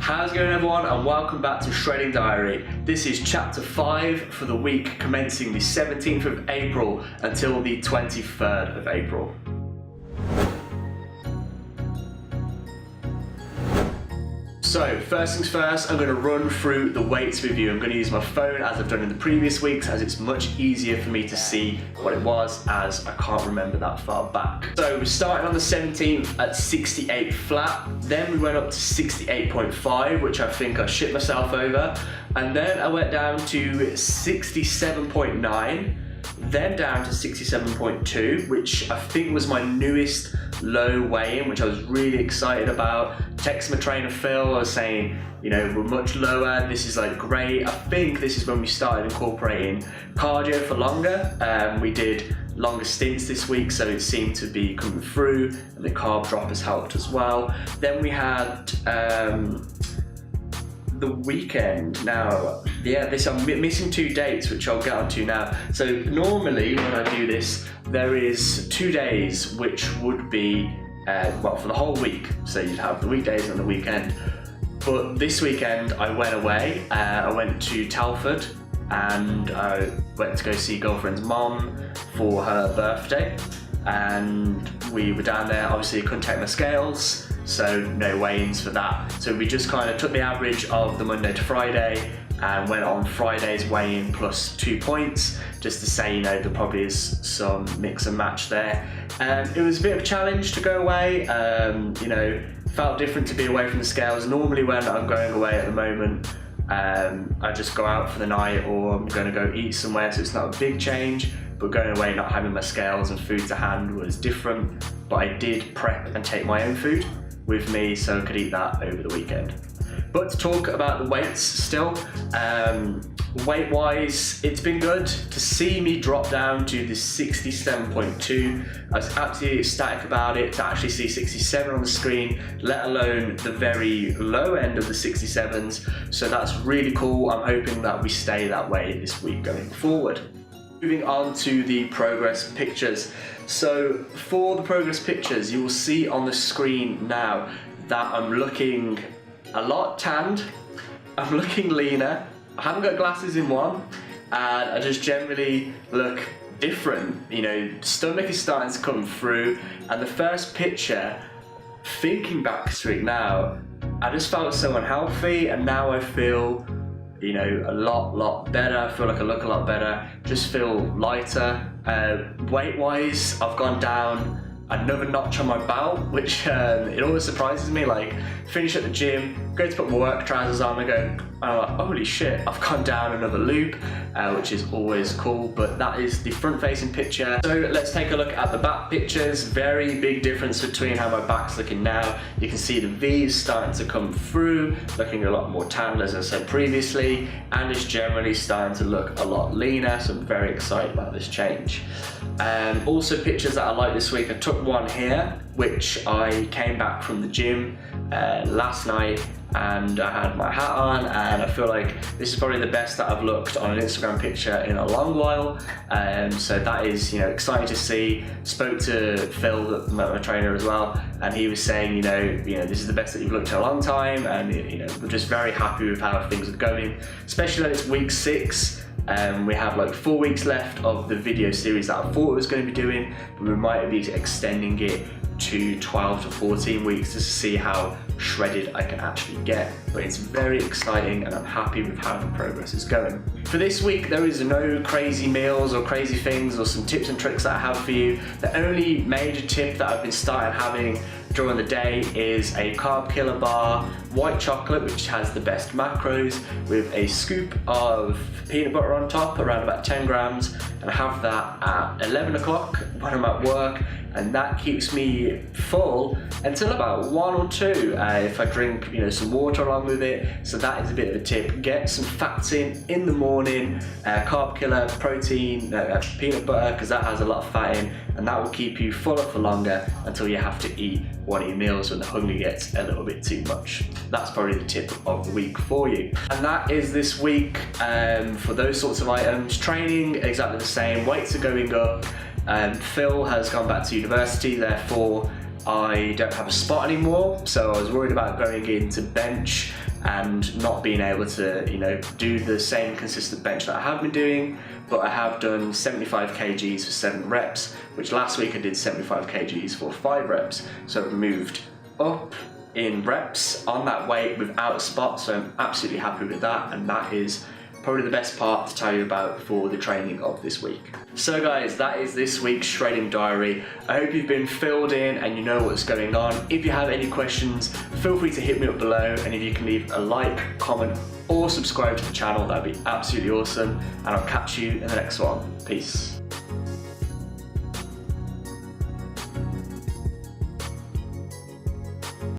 How's it going, everyone, and welcome back to Shredding Diary. This is chapter 5 for the week commencing the 17th of April until the 23rd of April. So, first things first, I'm going to run through the weights with you. I'm going to use my phone as I've done in the previous weeks, as it's much easier for me to see what it was, as I can't remember that far back. So, we started on the 17th at 68 flat, then we went up to 68.5, which I think I shit myself over, and then I went down to 67.9, then down to 67.2, which I think was my newest low weigh-in, which I was really excited about. Text my trainer Phil, I was saying, you know, we're much lower, this is like great. I think this is when we started incorporating cardio for longer. We did longer stints this week, so it seemed to be coming through, and the carb drop has helped as well. Then we had the weekend. Now, yeah, I'm missing 2 dates, which I'll get onto now. So normally when I do this, there is 2 days which would be, well, for the whole week. So you'd have the weekdays and the weekend. But this weekend I went away. I went to Telford and I went to go see girlfriend's mom for her birthday. And we were down there, obviously couldn't take my scales, so no weigh-ins for that. So we just kind of took the average of the Monday to Friday and went on Friday's weigh-in plus 2 points, just to say, you know, there probably is some mix and match there. It was a bit of a challenge to go away, you know, felt different to be away from the scales. Normally when I'm going away at the moment, I just go out for the night or I'm going to go eat somewhere, so it's not a big change. But going away, not having my scales and food to hand was different. But I did prep and take my own food with me so I could eat that over the weekend. But to talk about the weights still, weight-wise, it's been good to see me drop down to the 67.2. I was absolutely ecstatic about it, to actually see 67 on the screen, let alone the very low end of the 67s. So that's really cool. I'm hoping that we stay that way this week going forward. Moving on to the progress pictures. So for the progress pictures, you will see on the screen now that I'm looking a lot tanned, I'm looking leaner, I haven't got glasses in one, and I just generally look different. You know, stomach is starting to come through, and the first picture, thinking back to it now, I just felt so unhealthy, and now I feel, you know, a lot better. I feel like I look a lot better, just feel lighter. Weight-wise, I've gone down another notch on my belt, which it always surprises me. Like, finish at the gym, go to put my work trousers on, and I'm like, holy shit, I've gone down another loop, which is always cool. But that is the front-facing picture. So let's take a look at the back pictures. Very big difference between how my back's looking now. You can see the V's starting to come through, looking a lot more tan, as I said previously, and it's generally starting to look a lot leaner, so I'm very excited about this change. Also, pictures that I like this week, I took one here, which I came back from the gym last night, and I had my hat on, and I feel like this is probably the best that I've looked on an Instagram picture in a long while. So that is, you know, exciting to see. Spoke to Phil, my trainer, as well, and he was saying, you know, this is the best that you've looked in a long time, and you know, we're just very happy with how things are going, especially that it's week 6. We have like 4 weeks left of the video series that I thought I was going to be doing, but we might be extending it to 12 to 14 weeks to see how shredded I can actually get. But it's very exciting, and I'm happy with how the progress is going. For this week, there is no crazy meals or crazy things or some tips and tricks that I have for you. The only major tip that I've been starting having during the day is a CARB KILLA bar, white chocolate, which has the best macros, with a scoop of peanut butter on top, around about 10 grams, and I have that at 11 o'clock when I'm at work, and that keeps me full until about 1 or 2 if I drink, you know, some water along with it. So that is a bit of a tip. Get some fats in the morning, CARB KILLA, protein, peanut butter, because that has a lot of fat in, and that will keep you fuller for longer until you have to eat one of your meals when the hunger gets a little bit too much. That's probably the tip of the week for you. And that is this week for those sorts of items. Training, exactly the same. Weights are going up. Phil has gone back to university, therefore I don't have a spot anymore, so I was worried about going into bench and not being able to, you know, do the same consistent bench that I have been doing. But I have done 75 kgs for 7 reps, which last week I did 75 kgs for 5 reps. So I've moved up in reps on that weight without a spot, so I'm absolutely happy with that, and that is probably the best part to tell you about for the training of this week. So guys, that is this week's shredding diary. I hope you've been filled in and you know what's going on. If you have any questions, feel free to hit me up below, and if you can leave a like, comment, or subscribe to the channel, that'd be absolutely awesome, and I'll catch you in the next one. Peace.